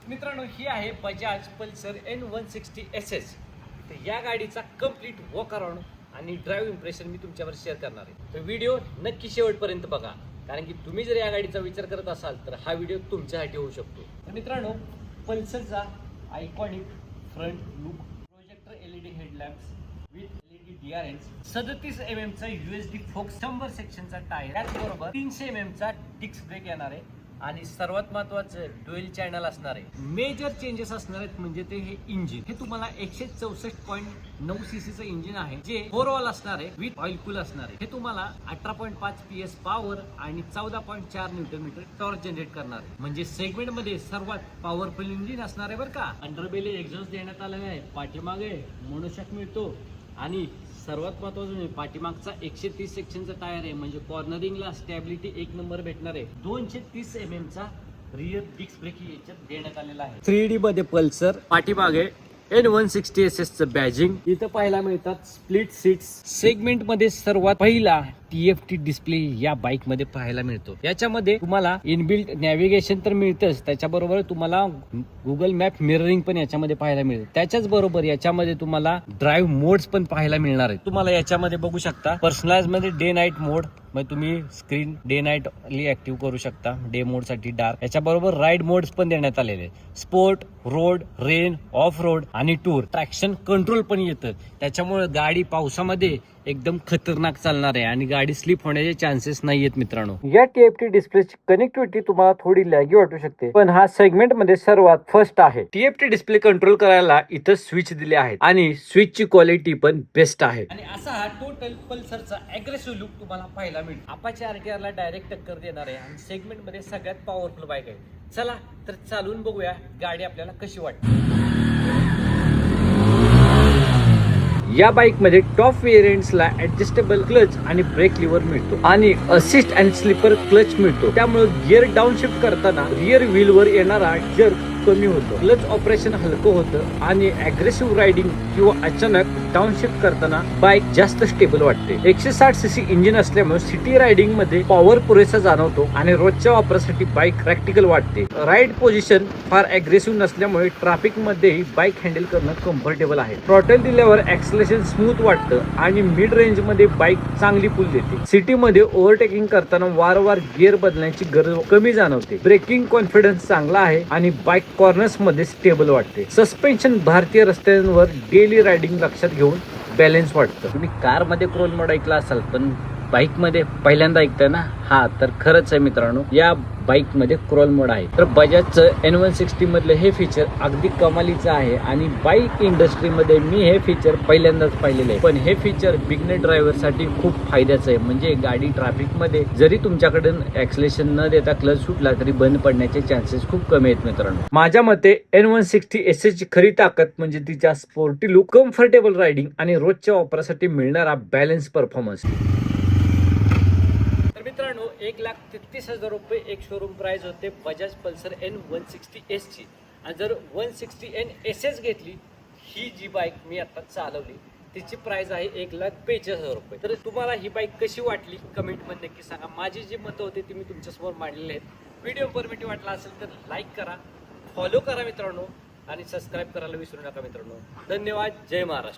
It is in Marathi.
मित्रांनो, ही आहे बजाज पल्सर N160 SS. तर या गाडीचा कंप्लीट वॉक अराउंड आणि ड्राइव्ह इम्प्रेशन मी तुमच्यावर शेअर करणार आहे. तर व्हिडिओ नक्की शेवटपर्यंत बघा, कारण की तुम्ही जर या गाडीचा विचार करत असाल तर हा व्हिडिओ तुमच्यासाठी होऊ शकतो. तर मित्रांनो, पल्सरचा iconic front look, projector LED headlamps with LED DRLs, 37 mm चा USD फोक्स 100 सेक्शनचा टायर, त्याचबरोबर 300 mm चा डिस्क ब्रेक येणार आहे आणि सर्वात महत्त्वाचं ड्युअल चॅनल असणार आहे. मेजर चेंजेस असणार आहेत म्हणजे ते हे इंजिन, हे तुम्हाला 164.9 cc चं इंजिन आहे, जे 4 व्हॉल्व असणार आहे विथ ऑइल कूल असणार आहे. हे तुम्हाला 18.5 PS पॉवर आणि 14.4 न्यूटन टॉर्क जनरेट करणार आहे. म्हणजे सेगमेंट मध्ये सर्वात पॉवरफुल इंजिन असणार आहे बरं का. अंडरबेली एक्झॉस्ट देण्यात आलेला आहे, पाठीमागे मोनोशॉक मिळतो आणि सर्वात महत्त्वाचं म्हणजे पाठीमागचा 130 सेक्शनचा टायर आहे, म्हणजे कॉर्नरिंगला स्टॅबिलिटी एक नंबर भेटणार आहे. 230 mm चा रिअर डिस्क ब्रेक याच्यात देण्यात आलेला आहे. 3D मध्ये पल्सर, पाठीमागे N160 SS चं बॅजिंग इथं पाहायला मिळतात. स्प्लिट सीट्स, सेगमेंट मध्ये सर्वात पहिला TFT डिस्प्ले या बाईक मध्ये पाहायला मिळतो. याच्यामध्ये तुम्हाला इनबिल्ट नॅव्हिगेशन तर मिळतंच, त्याच्याबरोबर तुम्हाला गुगल मॅप मिररिंग पण याच्यामध्ये पाहायला मिळतं. त्याच्याच बरोबर याच्यामध्ये तुम्हाला ड्राईव्ह मोड्स पण पाहायला मिळणार आहेत. तुम्हाला याच्यामध्ये बघू शकता पर्सनलाइज मध्ये डे नाईट मोड, मग तुम्ही स्क्रीन डे नाईटली ऍक्टिव्ह करू शकता. डे मोड साठी डार्क, याच्याबरोबर राईड मोड्स पण देण्यात आलेले. Sport, road, rain, of road आणि टूर. ट्रॅक्शन कंट्रोल पण येतं, त्याच्यामुळे गाडी पावसामध्ये एकदम खतरनाक चालणार आहे आणि गाडी स्लिप होण्याचे चान्सेस नाही आहेत. मित्रांनो, या TFT डिस्प्लेची कनेक्टिव्हिटी तुम्हाला थोडी लॅगी वाटू शकते, पण हा सेगमेंट मध्ये सर्वात फर्स्ट आहे. TFT डिस्प्ले कंट्रोल करायला इथं स्विच दिले आहेत आणि स्विचची क्वालिटी पण बेस्ट आहे. आणि असा हा टोटल पल्सरचा अग्रेसिव्ह लुक तुम्हाला पाहायला मिळेल. अपाचे RTR ला डायरेक्ट टक्कर देणार आहे आणि सेगमेंट मध्ये सगळ्यात पॉवरफुल बाईक आहे. चला तर चालून बघूया गाडी आपल्याला कशी वाटते. या बाईक मध्ये टॉप व्हेरियंट्सला ऍडजस्टेबल क्लच आणि ब्रेक लिव्हर मिळतो आणि असिस्ट अँड स्लीपर क्लच मिळतो. त्यामुळे गिअर डाऊन शिफ्ट करताना रिअर व्हील वर येणारा जर्क कमी होतो, क्लच ऑपरेशन हलकं होतं आणि अग्रेसिव्ह रायडिंग किंवा अचानक डाऊन शिफ्ट करताना बाईक जास्त स्टेबल वाटते. 160 cc इंजिन असल्यामुळे सिटी रायडिंग मध्ये पॉवर पुरेसा जाणवतो आणि रोजच्या वापरासाठी बाईक प्रॅक्टिकल वाटते. राईड पोझिशन फार अग्रेसिव्ह नसल्यामुळे ट्रॅफिक मध्ये बाईक हँडल करणं कम्फर्टेबल आहे. थ्रॉटल दिल्यावर ऍक्सलेशन स्मूथ वाटतं आणि मिड रेंज मध्ये बाईक चांगली पुल देते. सिटी मध्ये ओव्हरटेकिंग करताना वारंवार गिअर बदलण्याची गरज कमी जाणवते. ब्रेकिंग कॉन्फिडन्स चांगला आहे आणि बाईक कॉर्नर्स मध्ये स्टेबल वाटते. सस्पेन्शन भारतीय रस्त्यांवर डेली रायडिंग लक्षात घेऊन बॅलन्स वाटतं. तुम्ही कार मध्ये क्रोल मोड ऐकला असाल, पण बाईक मध्ये पहिल्यांदा ऐकताय ना? हा तर खरंच आहे मित्रांनो, या बाईक मध्ये क्रोल मोड आहे. तर बजाजचं N160 मधलं हे फीचर अगदी कमालीचं आहे आणि बाईक इंडस्ट्रीमध्ये मी हे फीचर पहिल्यांदाच पाहिलेलं आहे. पण हे फीचर बिगनर ड्रायव्हर साठी खूप फायद्याचं आहे. म्हणजे गाडी ट्रॅफिक मध्ये जरी तुमच्याकडून ऍक्सलेशन न देता क्लच सुटला तरी बंद पडण्याचे चान्सेस खूप कमी आहेत. मित्रांनो, माझ्या मते N160 SS ची खरी ताकद म्हणजे तिच्या स्पोर्टी लुक, कम्फर्टेबल रायडिंग आणि रोजच्या वापरासाठी मिळणारा बॅलन्स परफॉर्मन्स. मित्रांनो, 1,33,000 रुपये एक शोरूम प्राइस होते बजाज पल्सर N160 S ची. आणि जर 160 N SS घेतली, ही जी बाईक मी आता चालवली, तिची प्राइस आहे 1,42,000 रुपये. तर तुम्हाला ही बाईक कशी वाटली कमेंट मध्ये नक्की सांगा. माझी जी मतं होती ती मी तुमच्यासमोर मांडलेली आहेत. व्हिडिओ इन्फॉर्मेटिव्ह वाटला असेल तर लाईक करा, फॉलो करा मित्रांनो, आणि सबस्क्राईब करायला विसरू नका मित्रांनो. धन्यवाद. जय महाराष्ट्र.